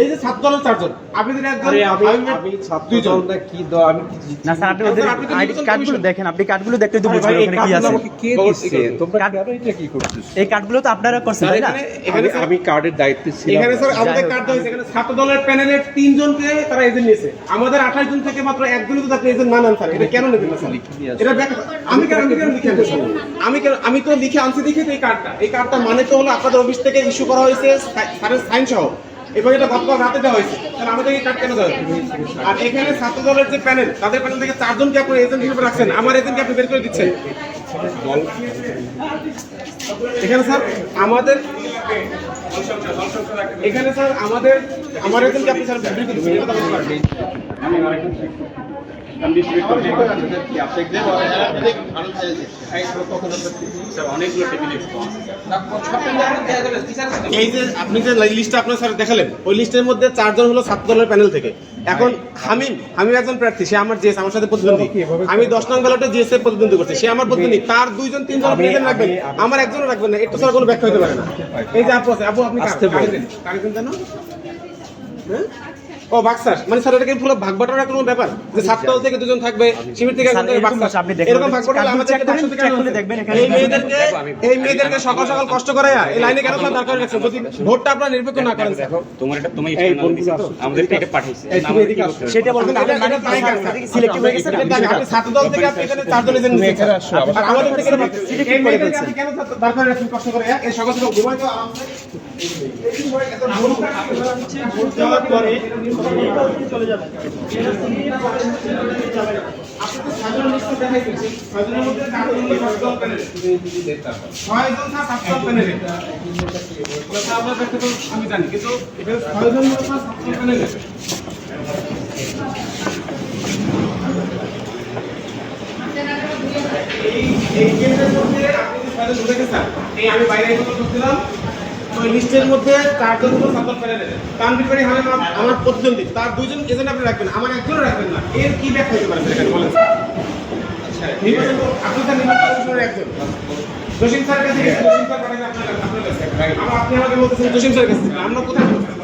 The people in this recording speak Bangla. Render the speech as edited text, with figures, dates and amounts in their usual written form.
এই যে ছাত্র দলের চারজন, আপনি যদি একজন আমি ছাত্র দল না কি দল আমি না স্যার, আপনি ওদের আইডি কার্ডগুলো দেখেন, আপনি কার্ডগুলো দেখতে তো বুঝবেন ওখানে কি আছে। কে দিচ্ছে? তোমরা কেন এটা কি করতেছো? এই কার্ডগুলো তো আপনারা করছেন তাই না? এখানে আমি কার্ডের দায়িত্বে ছিলাম। এখানে স্যার আমাদের কার্ড হয়েছে, এখানে ছাত্র দলের প্যানেলের 3 জনকে তারা এজেন্ট নিয়েছে, আমাদের 28 জন থেকে মাত্র একজনই তো আপনি এজেন্ট না নেন স্যার, এটা কেন নেবেন না স্যার? এটা আমি কেন লিখে আনছি স্যার? আমি তো লিখে আনছি দেখে তো এই কার্ডটা মানে তো হলো আপনাদের অফিস থেকে ইস্যু করা হয়েছে স্যারের সাইন সহ, এবং এটা গতকাল রাতে দেওয়া হয়েছে, তাহলে আমাদের এই কার্ড কেন দেওয়া? আর এখানে ছাত্র দলের যে প্যানেল, তাদের প্যানেল থেকে 4 জনকে আপনি এজেন্ট হিসেবে রাখছেন, আমার এজেন্টকে আপনি বের করে দিচ্ছেন। এখানে স্যার আমাদের আমার এজেন্টকে আপনি স্যার বের করে দিচ্ছেন। এই যে আপনি যে লিস্টটা আপনার স্যার দেখালেন, ওই লিস্টের মধ্যে 4 জন হলো ছাত্র দলের প্যানেল থেকে। এখন হামিম একজন প্রার্থী, সে আমার জিএস, আমার সাথে প্রতিদ্বন্দ্বী। আমি 10 নং ব্যালটে জিএস এর প্রতিদ্বন্দ্বী করছি, সে আমার প্রতিদ্বন্দ্বী। তার 2 জন 3 জন প্রেজেন্ট রাখবেন, আমার একজনও রাখবেন না, এটা ছাড়া কোনো ব্যাখ্যা হতে পারে না। এই যে আপু আছে, আপু আপনি কারেন্ট জানো? হ্যাঁ ও বাক্সাস, মানে স্যার এটা কি পুরো ভাগ বাটোয়ারার কোনো ব্যাপার যে ছাত্র দল থেকে 2 জন থাকবে, শিবির থেকে একজন থাকবে, বাক্সাস এরকম ভাগ বাটোয়ারা আমাদের দেখবেন। এই মেয়েদেরকে সকাল সকাল কষ্ট করায়া এই লাইনে কেন স্যার দাঁড় করে রাখছেন? যদি ভোটটা আপনারা নিরপেক্ষ না করেন স্যার, তোমার এটা তুমি আমাদের এটা পাঠাইছে সেটা বলবেন, সিলেক্টিভ হয়ে গেছে। আপনি ছাত্র দল থেকে আপনি এখানে 4 জন এজেন্ট নিয়েছেন, আর আমাদের থেকে সিলেক্টিভ করে ফেলছেন কেন দাঁড় করে রাখছেন কষ্ট করে? এই সকাল সকাল ঘুমাই তো ভোট দেওয়ার পরে চলে যাবে। আপনি তো সাধারণ লিস্ট দেখাই দিয়েছেন, সাধারণের মধ্যে 4 জন ছাত্র দল প্যানেল, 6 জন ছাত্র দল প্যানেল, কথা আমরা দেখতে তো আমি জানি, কিন্তু এখানে 6 জন ছাত্র দল প্যানেল। এই কেন্দ্রের মধ্যে আপনি যে 6 জন ঢুকে গেছেন, এই আমি বাইরে এসে বলছিলাম ওই লিস্টের মধ্যে 4 জন হলো ছাত্র প্যানেলে, তানভীর ভাই হামিম আমার প্রতিদ্বন্দ্বী, তার 2 জন এজেন্ট আপনি রাখবেন, আমার একজনও রাখবেন না, এর কি ব্যাখ্যা হতে পারে এখানে বলেন? আচ্ছা নির্বাচন আপনি স্যার নির্বাচন কমিশনের একজন, জসিম স্যারের কাছে গেছেন, জসিম স্যার পাঠাইছে আপনার কাছে, আপনি আমাকে বলতেছেন জসিম স্যারের কাছে, আমরা কোথায় বলতেছেন?